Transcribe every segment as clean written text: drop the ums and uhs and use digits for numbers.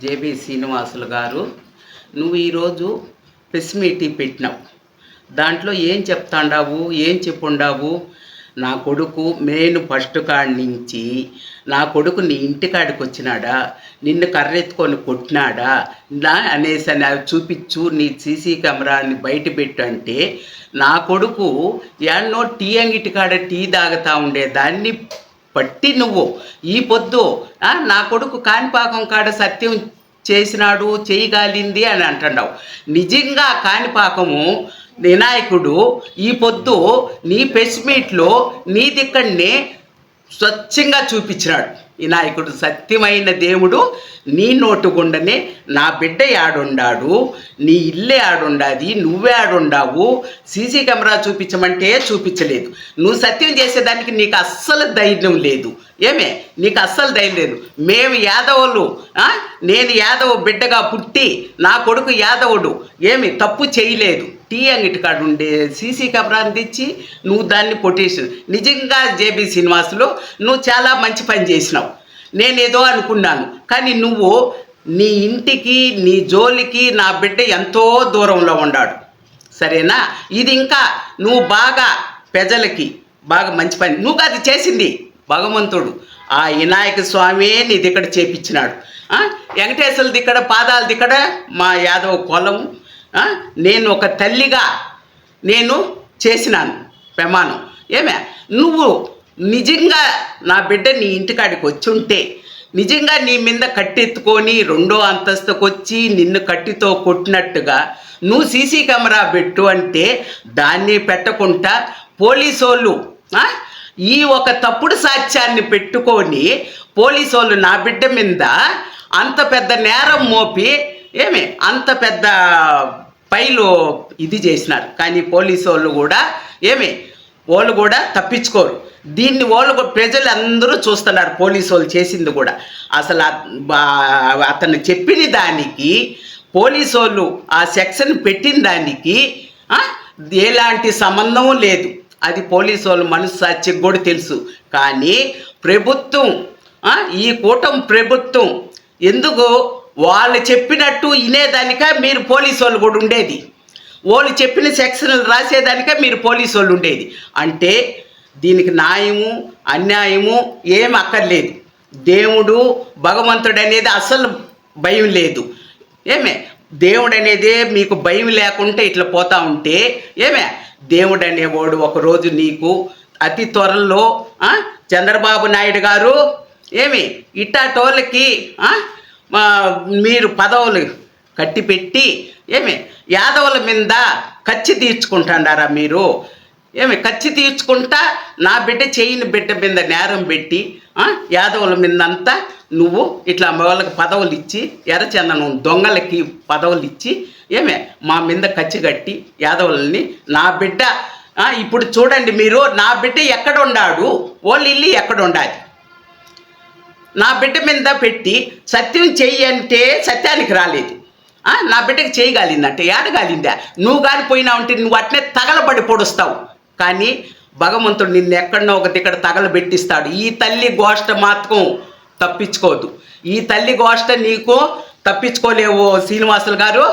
JB Srinivasulu గారు, నువ్వు ఈరోజు ప్రెస్ మీటింగ్ పెట్టినావు. దాంట్లో ఏం చెప్తాండావు, ఏం చెప్పుండావు? నా కొడుకు మెయిన్ ఫస్ట్ కాడి నుంచి నా కొడుకు నీ ఇంటికాడికి వచ్చినాడా, నిన్ను కర్రెత్తుకొని కొట్టినాడా అనేసి చూపించు, నీ సీసీ కెమెరాని బయట పెట్టు అంటే, నా కొడుకు ఎన్నో టీ అంగిటి కాడ టీ తాగుతూ ఉండేదాన్ని పట్టి నువ్వు ఈ పొద్దు నా కొడుకు కాణిపాకం కాడ సత్యం చేసినాడు, చేయగాలింది అని అంటున్నావు. నిజంగా కాణిపాకము వినాయకుడు ఈ పొద్దు నీ ప్రెస్ మీట్లో నీదిక్కడనే స్వచ్ఛంగా చూపించినాడు. వినాయకుడు సత్యమైన దేవుడు నీ నోటు గుండనే నా బిడ్డ ఆడుండాడు, నీ ఇల్లే ఆడుండాది, నువ్వే ఆడుండావు. సీసీ కెమెరా చూపించమంటే చూపించలేదు. నువ్వు సత్యం చేసేదానికి నీకు అస్సలు ధైర్యం లేదు. ఏమే నీకు అస్సలు ధైర్యం లేదు. మేము యాదవులు, నేను యాదవ బిడ్డగా పుట్టి నా కొడుకు యాదవుడు ఏమి తప్పు చేయలేదు. టీ అంగిటి కాడు ఉండే సీసీ కెమెరాని తెచ్చి నువ్వు దాన్ని పొట్టేసి, నిజంగా జేబీ శ్రీనివాసులు నువ్వు చాలా మంచి పని చేసినావు. నేనేదో అనుకున్నాను, కానీ నువ్వు నీ ఇంటికి నీ జోలికి నా బిడ్డ ఎంతో దూరంలో ఉన్నాడు. సరేనా? ఇది ఇంకా నువ్వు బాగా ప్రజలకి బాగా మంచి పని నువ్వు అది చేసింది. భగవంతుడు ఆ వినాయక స్వామి నీ దిక్కడ చేపించినాడు. వెంకటేశ్వర దిక్కడ పాదాల దిక్కడ మా యాదవ కులం నేను ఒక తల్లిగా నేను చేసినాను ప్రమాణం. ఏమే నువ్వు నిజంగా నా బిడ్డ నీ ఇంటికాడికి వచ్చి ఉంటే, నిజంగా నీ మీద కట్టెత్తుకొని రెండో అంతస్తుకు వచ్చి నిన్ను కట్టితో కొట్టినట్టుగా నువ్వు సీసీ కెమెరా పెట్టు అంటే దాన్ని పెట్టకుండా పోలీసోళ్ళు ఈ ఒక తప్పుడు సాక్ష్యాన్ని పెట్టుకొని పోలీసోళ్ళు నా బిడ్డ మీద అంత పెద్ద నేరం మోపి ఏమి అంత పెద్ద పైలు ఇది చేసినారు. కానీ పోలీసు వాళ్ళు కూడా వాళ్ళు కూడా తప్పించుకోరు. దీన్ని వాళ్ళు ప్రజలు అందరూ చూస్తున్నారు. పోలీసు వాళ్ళు చేసింది కూడా అసలు అతను చెప్పిన దానికి పోలీసు వాళ్ళు ఆ సెక్షన్ పెట్టిన దానికి ఎలాంటి సంబంధం లేదు. అది పోలీసు వాళ్ళు మనస్సాక్షికి కూడా తెలుసు. కానీ ప్రభుత్వం ఈ కూటమి ప్రభుత్వం ఎందుకు వాళ్ళు చెప్పినట్టు వినేదానిక మీరు పోలీసు వాళ్ళు కూడా ఉండేది, వాళ్ళు చెప్పిన సెక్షన్లు రాసేదానిక మీరు పోలీసు వాళ్ళు ఉండేది. అంటే దీనికి న్యాయము అన్యాయము ఏం అక్కర్లేదు. దేవుడు భగవంతుడు అనేది అసలు భయం లేదు. దేవుడు అనేది మీకు భయం లేకుంటే ఇట్లా పోతా ఉంటే దేవుడు అనేవాడు ఒకరోజు నీకు అతి త్వరలో చంద్రబాబు నాయుడు గారు ఇట్టాటోళ్ళకి మీరు పదవులు కట్టిపెట్టి యాదవుల మీద కచ్చి తీర్చుకుంటాడారా మీరు? కచ్చి తీర్చుకుంటా నా బిడ్డ చేయని బిడ్డ మీద నేరం పెట్టి యాదవుల మీద అంతా నువ్వు ఇట్లా వాళ్ళకి పదవులు ఇచ్చి ఎర్రచందనం దొంగలకి పదవులు ఇచ్చి మా మీద కచ్చి కట్టి యాదవులని నా బిడ్డ ఇప్పుడు చూడండి మీరు, నా బిడ్డ ఎక్కడ ఉండాడు, వాళ్ళు ఇల్లు ఎక్కడ ఉండాలి? నా బిడ్డ మీద పెట్టి సత్యం చెయ్యి అంటే సత్యానికి రాలేదు. నా బిడ్డకి చేయగలిందంటే ఏడగాలిందా? నువ్వు కానీ పోయినావంటే నువ్వు అట్నే తగలబడి పొడుస్తావు. కానీ భగవంతుడు నిన్ను ఎక్కడనో ఒకటి ఇక్కడ తగలబెట్టిస్తాడు. ఈ తల్లి గోష్ట మాత్రం తప్పించుకోవద్దు. ఈ తల్లి గోష్ట నీకు తప్పించుకోలేవు శ్రీనివాసులు గారు.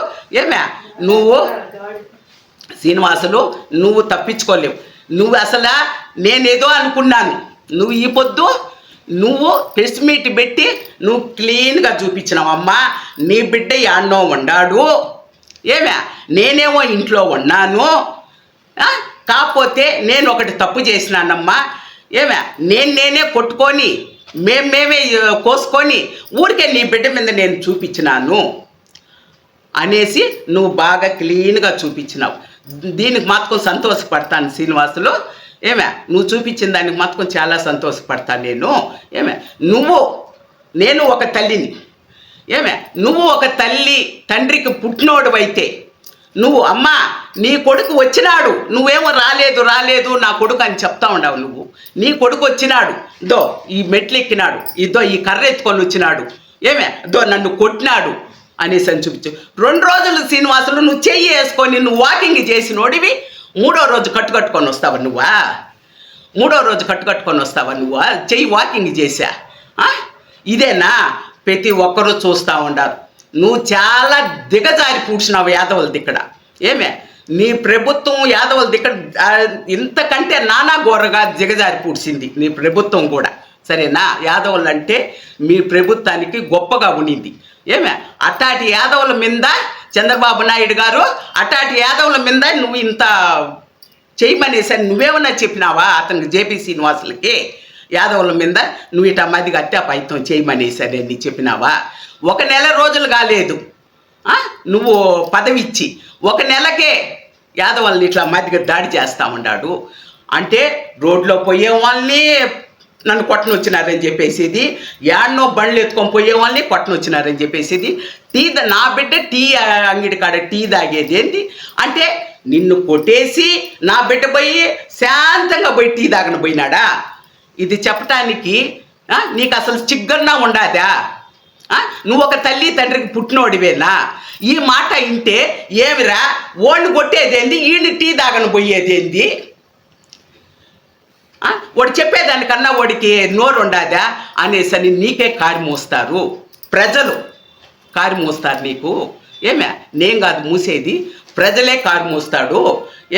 నువ్వు శ్రీనివాసులు నువ్వు తప్పించుకోలేవు. నువ్వు అసలు నేనేదో అనుకున్నాను, నువ్వు ఈ పొద్దు నువ్వు ప్రెస్ మీట్ పెట్టి నువ్వు క్లీన్గా చూపించినావమ్మా. నీ బిడ్డ యాన్నో వండాడు, నేనేమో ఇంట్లో ఉన్నాను. కాకపోతే నేను ఒకటి తప్పు చేసినానమ్మా. నేనే కొట్టుకొని మేమే కోసుకొని ఊరికే నీ బిడ్డ మీద నేను చూపించినాను అనేసి నువ్వు బాగా క్లీన్గా చూపించినావు. దీనికి మాత్రం సంతోషపడతాను శ్రీనివాసులు. నువ్వు చూపించిన దానికి మాత్రం చాలా సంతోషపడతాను నేను. నేను ఒక తల్లిని. నువ్వు ఒక తల్లి తండ్రికి పుట్టినోడు అయితే నువ్వు అమ్మా నీ కొడుకు వచ్చినాడు, నువ్వేమో రాలేదు నా కొడుకు అని చెప్తా ఉండవు. నువ్వు నీ కొడుకు వచ్చినాడు, దో ఈ మెట్లు ఎక్కినాడు, ఇదో ఈ కర్ర ఎత్తుకొని వచ్చినాడు, దో నన్ను కొట్టినాడు అనేసి అని చూపించు. 2 రోజులు శ్రీనివాసులు నువ్వు చెయ్యి వేసుకొని నువ్వు వాకింగ్ చేసినోడివి, 3వ రోజు కట్టుకొని వస్తావా నువ్వా? 3వ రోజు కట్టుకొని వస్తావా నువ్వా? చెయ్యి వాకింగ్ చేశా? ఇదేనా ప్రతి ఒక్కరూ చూస్తూ ఉండారు. నువ్వు చాలా దిగజారి పూడ్చినావు యాదవులది ఇక్కడ. ఏమే నీ ప్రభుత్వం యాదవులది ఇక్కడ ఇంతకంటే నానా ఘోరగా దిగజారి పూడ్చింది నీ ప్రభుత్వం కూడా. సరేనా? యాదవులు అంటే మీ ప్రభుత్వానికి గొప్పగా ఉండింది. ఏమే అట్టాటి యాదవుల మీద చంద్రబాబు నాయుడు గారు అట్టాటి యాదవుల మీద నువ్వు ఇంత చేయమనేసరి నువ్వేమన్నా చెప్పినావా అతనికి జేపీ శ్రీనివాసులకి? యాదవుల మీద నువ్వు ఇట మధ్యగా అట్టా పైతం చేయమనేసరి అని చెప్పినావా? 1 నెల రోజులు కాలేదు నువ్వు పదవి ఇచ్చి 1 నెలకే యాదవుల్ని ఇట్లా మధ్యగా దాడి చేస్తూ ఉన్నాడు. అంటే రోడ్లో పోయే వాళ్ళని నన్ను కొట్టను వచ్చినారని చెప్పేసేది, యాడ్నో బండ్లు ఎత్తుకొని పోయే వాళ్ళని కొట్టను వచ్చినారని చెప్పేసేది, నా బిడ్డ టీ అంగిడి కాడ టీ తాగేది ఏంటి అంటే నిన్ను కొట్టేసి నా బిడ్డ పోయి శాంతంగా పోయి టీ తాగన పోయినాడా? ఇది చెప్పటానికి నీకు అసలు చిగ్గన్నా ఉండాదా? నువ్వు ఒక తల్లి తండ్రికి పుట్టినోడివేనా? ఈ మాట వింటే ఏమిరా ఓడిని కొట్టేదేంది, ఈయన టీ తాగన పోయేదేంది? వాడు చెప్పేదానికన్నా వాడికి నోరు ఉండాదా అనేసి అని నీకే కారు మోస్తారు, ప్రజలు కారు మోస్తారు నీకు. ఏమే నేను కాదు మూసేది, ప్రజలే కారు మోస్తాడు.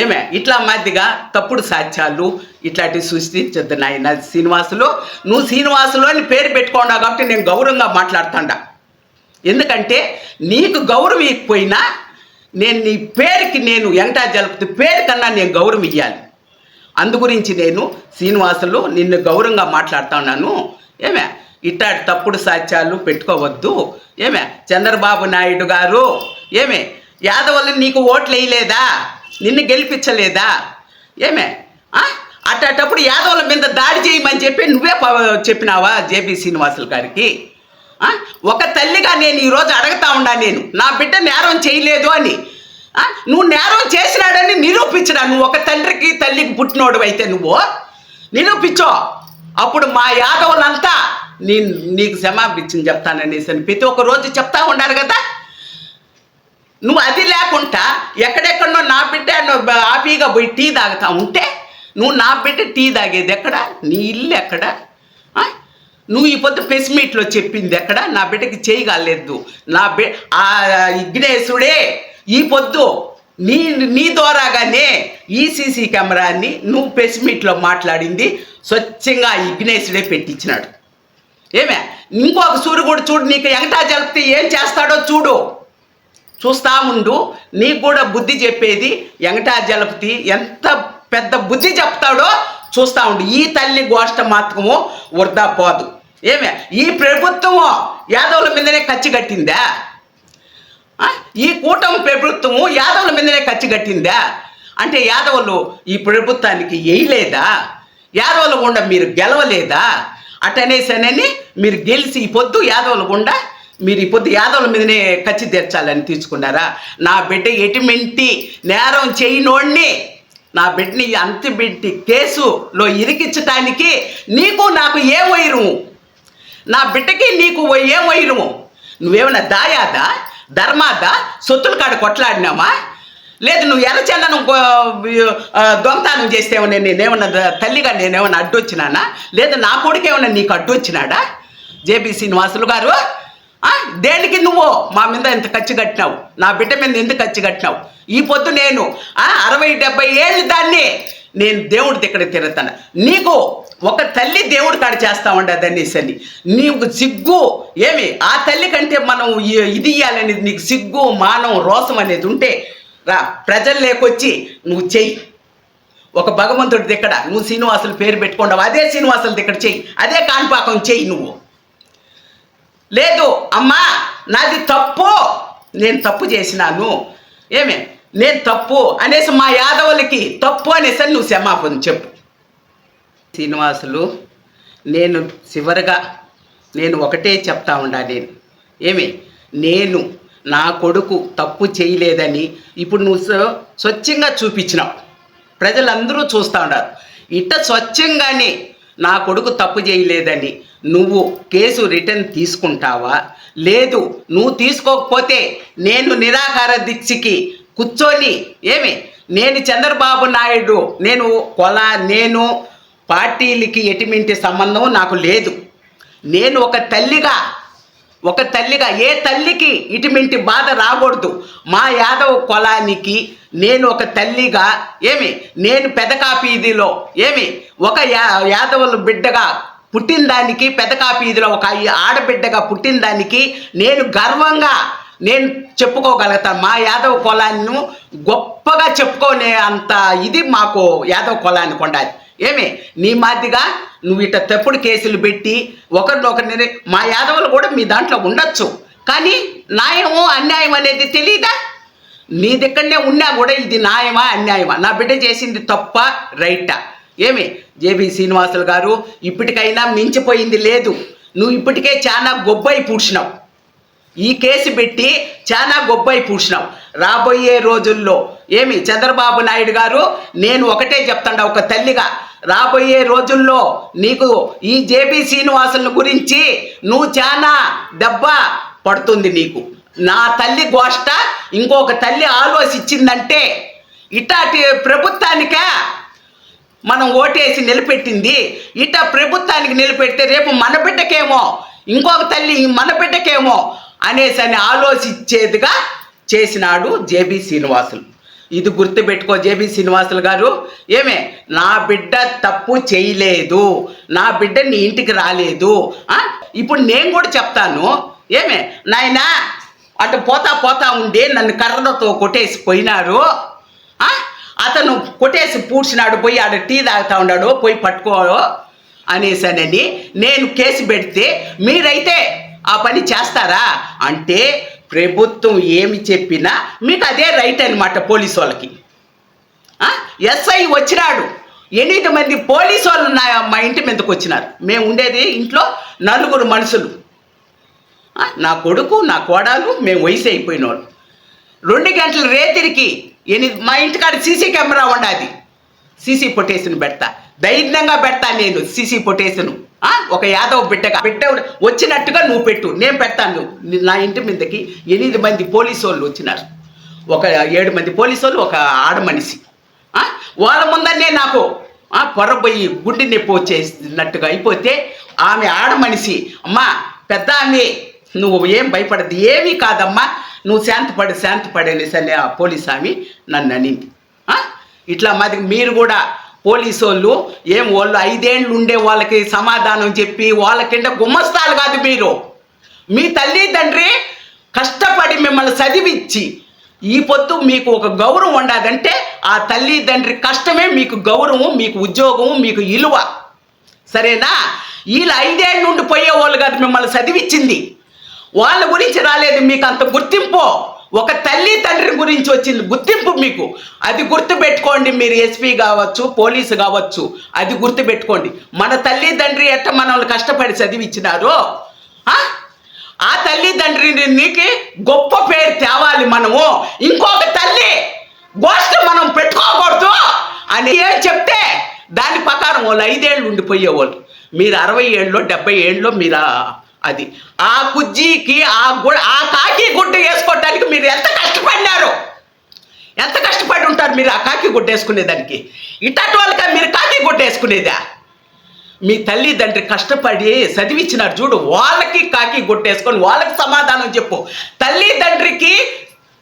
ఏమే ఇట్లా మధ్యగా తప్పుడు సాక్ష్యాలు ఇట్లాంటివి సృష్టించద్దు నాయన శ్రీనివాసులు. నువ్వు శ్రీనివాసులు అని పేరు పెట్టుకున్నావు కాబట్టి నేను గౌరవంగా మాట్లాడుతాడా. ఎందుకంటే నీకు గౌరవం ఇవ్వకపోయినా నేను నీ పేరుకి నేను వెంకటాచలపతి పేరు కన్నా నేను గౌరవం ఇవ్వాలి. అందు గురించి నేను శ్రీనివాసులు నిన్ను గౌరవంగా మాట్లాడుతున్నాను. ఏమే ఇట్టాటి తప్పుడు సాక్ష్యాలు పెట్టుకోవద్దు. ఏమే చంద్రబాబు నాయుడు గారు ఏమే యాదవులు నీకు ఓట్లు వేయలేదా? నిన్ను గెలిపించలేదా? ఏమే అట్టేటప్పుడు యాదవుల మీద దాడి చేయమని చెప్పి నువ్వే చెప్పినావా జేపీ శ్రీనివాసులు గారికి? ఒక తల్లిగా నేను ఈరోజు అడుగుతా ఉన్నా, నేను నా బిడ్డ నేరం చేయలేదు అని. నువ్వు నేరం చేసినాడని నిరూపించడా? నువ్వు ఒక తండ్రికి తల్లికి పుట్టినోడు అయితే నువ్వు నిరూపించో. అప్పుడు మా యాదవులంతా నీకు క్షమాపించింది చెప్తాననేసి అని ప్రతి ఒక్క రోజు చెప్తా ఉన్నారు కదా. నువ్వు అది లేకుండా ఎక్కడెక్కడో నా బిడ్డ ఆపీగా పోయి టీ తాగుతా ఉంటే నువ్వు నా బిడ్డ టీ తాగేది ఎక్కడ? నీ ఇల్లు ఎక్కడ? నువ్వు ఈ పొద్దు ప్రెస్ మీట్లో చెప్పింది ఎక్కడ? నా బిడ్డకి చేయగలేదు నా ఆ విఘ్నేశుడే ఈ పొద్దు నీ ద్వారాగానే ఈసీసీ కెమెరాని నువ్వు ప్రెస్ మీట్లో మాట్లాడింది స్వచ్ఛంగా విఘ్నేశుడే పెట్టించినాడు. ఏమే ఇంకొక సూర్యు కూడా చూడు, నీకు వెంకటాచలపతి ఏం చేస్తాడో చూడు, చూస్తా ఉండు. నీకు కూడా బుద్ధి చెప్పేది వెంకటాచలపతి ఎంత పెద్ద బుద్ధి చెప్తాడో చూస్తా ఉండు. ఈ తల్లి గోష్ట మాత్రము వృధా పోదు. ఏమే ఈ ప్రభుత్వము యాదవుల మీదనే ఖర్చు కట్టిందా? ఈ కూటమి ప్రభుత్వము యాదవుల మీదనే ఖర్చు కట్టిందా? అంటే యాదవులు ఈ ప్రభుత్వానికి వేయలేదా? యాదవులు గుండా మీరు గెలవలేదా? అటనేసనని మీరు గెలిచి ఈ పొద్దు యాదవులు గుండా మీరు ఈ పొద్దు యాదవుల మీదనే ఖర్చు తీర్చాలని తీసుకున్నారా? నా బిడ్డ ఎటువంటి నేరం చేయనోడిని నా బిడ్డని అంతిబెట్టి కేసులో ఇరికించటానికి నీకు నాకు ఏ వైరము? నా బిడ్డకి నీకు ఏ వైరము? నువ్వేమన్నా దాయాదా, ధర్మాదా, సొత్తుల కాడ కొట్లాడినామా? లేదు నువ్వు ఎర్రచందనం దొంగతనం చేస్తేమో నేనేమన్నా తల్లిగా నేనేమన్నా అడ్డొచ్చినానా? లేదు నా కొడుకేమన్నా నీకు అడ్డొచ్చినాడా? జేపీ శ్రీనివాసులు గారు దేనికి నువ్వు మా మీద ఎంత ఖర్చు కట్టినావు? నా బిడ్డ మీద ఎందుకు ఖర్చు కట్టినావు? ఈ పొద్దు నేను 60-70 ఏళ్ళు దాన్ని నేను దేవుడి దగ్గర తిరుగుతాను. నీకు ఒక తల్లి దేవుడి కాడ చేస్తా ఉండదని సరి నీకు సిగ్గు ఏమి? ఆ తల్లి కంటే మనం ఇది ఇయ్యాలనేది నీకు సిగ్గు మానం రోసం అనేది ఉంటే రా ప్రజలు లేకొచ్చి నువ్వు చెయ్యి. ఒక భగవంతుడి దగ్గర నువ్వు శ్రీనివాసులు పేరు పెట్టుకుంటావు, అదే శ్రీనివాసుల దగ్గర చెయ్యి, అదే కాణిపాకం చెయ్యి. నువ్వు లేదు అమ్మా నాది తప్పు, నేను తప్పు చేసినాను, ఏమే నేను తప్పు అనేసి మా యాదవులకి తప్పు అనేసి నువ్వు క్షమాపణ చెప్పు. శ్రీనివాసులు నేను చివరిగా నేను ఒకటే చెప్తా ఉండా, నేను నా కొడుకు తప్పు చేయలేదని ఇప్పుడు నువ్వు స్వచ్ఛంగా చూపించినావు, ప్రజలందరూ చూస్తూ ఉన్నారు. ఇట్ట స్వచ్ఛంగానే నా కొడుకు తప్పు చేయలేదని నువ్వు కేసు రిటర్న్ తీసుకుంటావా? లేదు నువ్వు తీసుకోకపోతే నేను నిరాహార దీక్షకి కూర్చొని నేను చంద్రబాబు నాయుడు నేను పార్టీలకి ఎటువంటి సంబంధం నాకు లేదు. నేను ఒక తల్లిగా ఒక తల్లిగా ఏ తల్లికి ఇటువంటి బాధ రాకూడదు. మా యాదవ కులానికి నేను ఒక తల్లిగా నేను పెదకాపీదిలో ఒక యాదవుల బిడ్డగా పుట్టిన దానికి, పెదకాపీదిలో ఒక ఆడబిడ్డగా పుట్టిన దానికి నేను గర్వంగా చెప్పుకోగలుగుతాను. మా యాదవ కులాన్ని గొప్పగా చెప్పుకునే అంత ఇది మాకు యాదవ కులానికి ఉండాలి. నీ మాదిగా నువ్వు ఇట్లా తప్పుడు కేసులు పెట్టి ఒకరిని మా యాదవులు కూడా మీ దాంట్లో ఉండొచ్చు, కానీ న్యాయము అన్యాయం అనేది తెలియదా? నీ దగ్గరనే ఉన్నా కూడా ఇది న్యాయమా అన్యాయమా, నా బిడ్డ చేసింది తప్ప రైటా? జేబీ శ్రీనివాసులు గారు, ఇప్పటికైనా మించిపోయింది లేదు. నువ్వు ఇప్పటికే చాలా గొబ్బై పూడ్చినావు, ఈ కేసు పెట్టి చాలా గొబ్బై పూడ్చినావు. రాబోయే రోజుల్లో చంద్రబాబు నాయుడు గారు, నేను ఒకటే చెప్తాను ఒక తల్లిగా, రాబోయే రోజుల్లో నీకు ఈ జేబీ శ్రీనివాసుల గురించి నువ్వు చాలా దెబ్బ పడుతుంది. నీకు నా తల్లి గోష్ట ఇంకొక తల్లి ఆలోచించిందంటే ఇట్లాంటి ప్రభుత్వానికే మనం ఓటేసి నిలబెట్టింది, ఇట్లా ప్రభుత్వానికి నిలబెడితే రేపు మన బిడ్డకేమో ఇంకొక తల్లి మన బిడ్డకేమో అనేసి ఆలోచించేదిగా చేసినాడు జేబీ శ్రీనివాసులు. ఇది గుర్తుపెట్టుకో జేబీ శ్రీనివాసులు గారు. నా బిడ్డ తప్పు చేయలేదు, నా బిడ్డ నీ ఇంటికి రాలేదు. ఇప్పుడు నేను కూడా చెప్తాను, నాయనా అటు పోతా ఉండి నన్ను కర్రతో కొట్టేసి పోయినారు, అతను కొట్టేసి పూడ్చినాడు, పోయి ఆడ టీ తాగుతా ఉన్నాడు, పోయి పట్టుకో అనేసానని నేను కేసు పెడితే మీరైతే ఆ పని చేస్తారా? అంటే ప్రభుత్వం ఏమి చెప్పినా మీకు అదే రైట్ అనమాట. పోలీసు వాళ్ళకి ఎస్ఐ వచ్చినాడు, 8 మంది పోలీసు వాళ్ళు మా ఇంటి మీదకి వచ్చినారు. మేము ఉండేది ఇంట్లో 4 మనుషులు, నా కొడుకు, నా కోడలు, మేము వయసు అయిపోయిన వాళ్ళు. 2 గంటల రేతిరికి మా ఇంటికాడ సీసీ కెమెరా ఉండాది, సీసీ ఫుటేజ్ను పెడతా, ధైర్యంగా పెడతా నేను సీసీ ఫుటేజ్ను. ఒక యాదవ్ బిడ్డ వచ్చినట్టుగా నువ్వు పెట్టు, నేను పెడతాను. నా ఇంటి మీదకి 8 మంది పోలీసు వాళ్ళు వచ్చినారు, ఒక 7 మంది పోలీసు వాళ్ళు, ఒక ఆడమనిషి. వాళ్ళ ముందనే నాకు పొరబోయి గుండె నొప్పి వచ్చేసినట్టుగా అయిపోతే ఆమె ఆడమనిషి, అమ్మా పెద్ద ఆమె, నువ్వు ఏం భయపడద్దు, ఏమీ కాదమ్మా, నువ్వు శాంతిపడి అనేసి అని ఆ పోలీస్ ఆమె నన్ను అనింది. ఇట్లా మాది మీరు కూడా పోలీసు వాళ్ళు వాళ్ళు 5 ఏళ్ళు ఉండే వాళ్ళకి సమాధానం చెప్పి వాళ్ళ కింద గుమ్మస్తాలు కాదు మీరు. మీ తల్లిదండ్రి కష్టపడి మిమ్మల్ని చదివించి ఈ పొద్దు మీకు ఒక గౌరవం ఉండదంటే ఆ తల్లిదండ్రి కష్టమే మీకు గౌరవం, మీకు ఉద్యోగం, మీకు విలువ. సరేనా? వీళ్ళు 5 ఏళ్ళ నుండి పోయేవాళ్ళు కాదు మిమ్మల్ని చదివించింది, వాళ్ళ గురించి రాలేదు మీకు అంత గుర్తింపు. ఒక తల్లి తండ్రి గురించి వచ్చింది గుర్తింపు మీకు. అది గుర్తుపెట్టుకోండి. మీరు ఎస్పీ కావచ్చు, పోలీసు కావచ్చు, అది గుర్తుపెట్టుకోండి. మన తల్లిదండ్రి ఎట్ట మనల్ని కష్టపడి చదివించినారో ఆ తల్లిదండ్రికి గొప్ప పేరు తేవాలి మనము. ఇంకొక తల్లి గోష్ఠ మనం పెట్టుకోకూడదు అని ఏం చెప్తే దాని ప్రకారం వాళ్ళు 5 ఏళ్ళు ఉండిపోయేవాళ్ళు, మీరు 60 ఏళ్ళలో 70 ఏళ్ళలో మీరు అది ఆ కుజ్జీకి ఆ కాకి గుడ్డ వేసుకోవడానికి మీరు ఎంత కష్టపడినారు, ఎంత కష్టపడి ఉంటారు మీరు ఆ కాకి గుడ్డ వేసుకునేదానికి. ఇట్లాంటి వాళ్ళకి మీరు కాకి గుడ్డ వేసుకునేదా? మీ తల్లిదండ్రి కష్టపడి చదివించినారు చూడు, వాళ్ళకి కాకి గుడ్డ వేసుకొని వాళ్ళకి సమాధానం చెప్పు. తల్లిదండ్రికి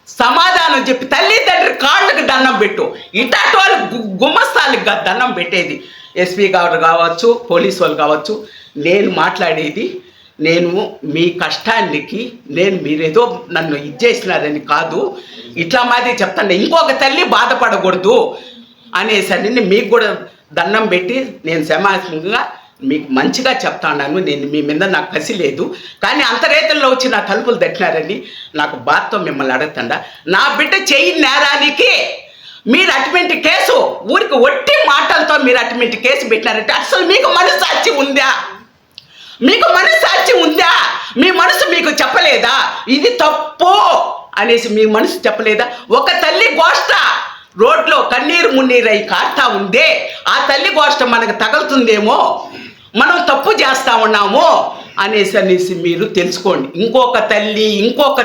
సమాధానం చెప్పి తల్లిదండ్రి కాళ్ళకి దండం పెట్టు. ఇట్లాంటి వాళ్ళు గుమ్మస్తాలకు దండం పెట్టేది ఎస్పీ గారు కావచ్చు, పోలీసు వాళ్ళు కావచ్చు. నేను మాట్లాడేది నేను మీ కష్టానికి మీరేదో నన్ను ఇచ్చేసినారని కాదు, ఇట్లా మాది చెప్తాను. ఇంకొక తల్లి బాధపడకూడదు అనేసరి మీకు కూడా దండం పెట్టి నేను సమాజంగా మీకు మంచిగా చెప్తాను. నేను మీ మీద నాకు కసి లేదు, కానీ అంతరేతల్లో వచ్చి నా తలుపులు తట్టినారని నాకు బాధతో మిమ్మల్ని అడుగుతాడా? నా బిడ్డ చేయి నేరానికి మీరు అటువంటి కేసు ఊరికి ఒట్టి మాటలతో మీరు అటువంటి కేసు పెట్టినారంటే అసలు మీకు మనస్సాక్షి ఉందా? మీకు మనస్సాక్షి ఉందా? మీ మనసు మీకు చెప్పలేదా ఇది తప్పు అనేసి? మీ మనసు చెప్పలేదా? ఒక తల్లి గోష్ఠ రోడ్లో కన్నీరు మున్నీరై కారుతా ఉందే, ఆ తల్లి గోష్ఠ మనకు తగులుతుందేమో, మనం తప్పు చేస్తా ఉన్నాము అనేసి మీరు తెలుసుకోండి. ఇంకొక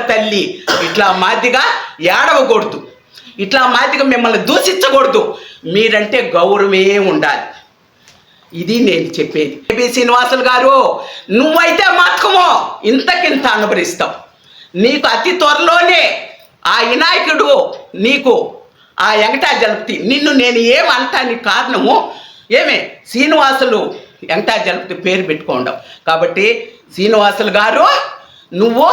తల్లి ఇట్లా మాదిగా ఏడవకూడదు, ఇట్లా మాదిగా మిమ్మల్ని దూషించకూడదు. మీరంటే గౌరవమే ఉండాలి. ఇది నేను చెప్పేది. ఏబి శ్రీనివాసులు గారు, నువ్వైతే మాత్రమో ఇంతకింత అనుభవిస్తావు. నీకు అతి త్వరలోనే ఆ వినాయకుడు నీకు ఆ వెంకటాచలపతి నిన్ను నేను ఏమంటానికి కారణము ఏమే శ్రీనివాసులు వెంకటాచలపతి పేరు పెట్టుకోండావు కాబట్టి శ్రీనివాసులు గారు నువ్వు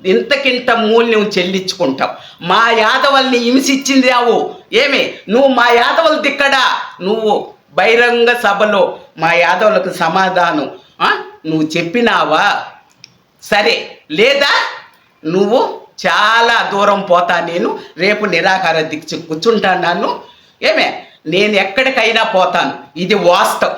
ఇంతకింత మూల్యం చెల్లించుకుంటావు. మా యాదవుల్ని హింసించింది రావు ఏమి నువ్వు మా యాదవులు దిక్కడా నువ్వు బహిరంగ సభలో మా యాదవులకు సమాధానం నువ్వు చెప్పినావా? సరే, లేదా నువ్వు చాలా దూరం పోతా. నేను రేపు నిరాహార దీక్ష కూర్చుంటాను. నేను ఎక్కడికైనా పోతాను. ఇది వాస్తవం.